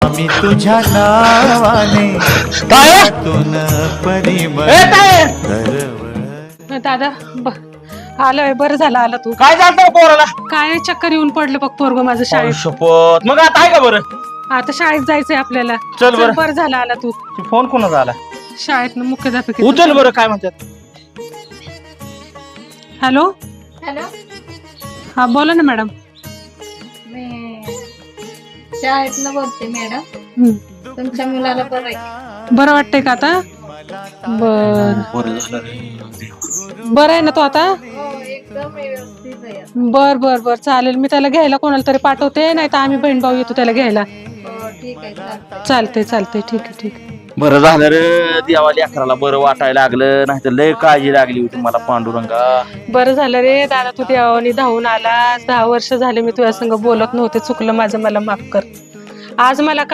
मी तुझ्या नावाने परिमळ दादा आलोय, बरं झालं आला तू. काय झालं पोराला? काय चक्कर येऊन पडलं बघ पोरग माझं शाळेत. शपथ, मग आता आहे का बरं? आता शाळेत जायचंय आपल्याला. चल बरं. बरं झालं आला तू. फोन कोणाचा आला? शाळेत मुख्याध्यापक. उचल बरं, काय म्हणतात? हॅलो हॅलो, हा बोला ना मॅडम. मी शाळेतनं बोलते मॅडम. हम्म. तुमच्या मुलाला बरं आहे? बरं वाटतंय का आता? बरं आहे ना तो आता? हो, एकदम व्यवस्थित आहे. बर बर बर चालेल, मी त्याला घ्यायला कोणाला तरी पाठवते, नाही तर आम्ही बहीण भाऊ येतो त्याला घ्यायला. हो, ठीक आहे, चालतंय. चालतंय चालतंय, ठीक आहे ठीक आहे. बरं झालं रे, देवाला अकराला बरं वाटायला लागलं, नाही तर लय काळजी लागली होती मला पांडुरंगा. बरं झालं रे दादा, तू देवानी धावून आला. 10 वर्ष झाले मी तुझ्या संग बोलत नव्हते, चुकलं माझं, मला माफ कर. आज मला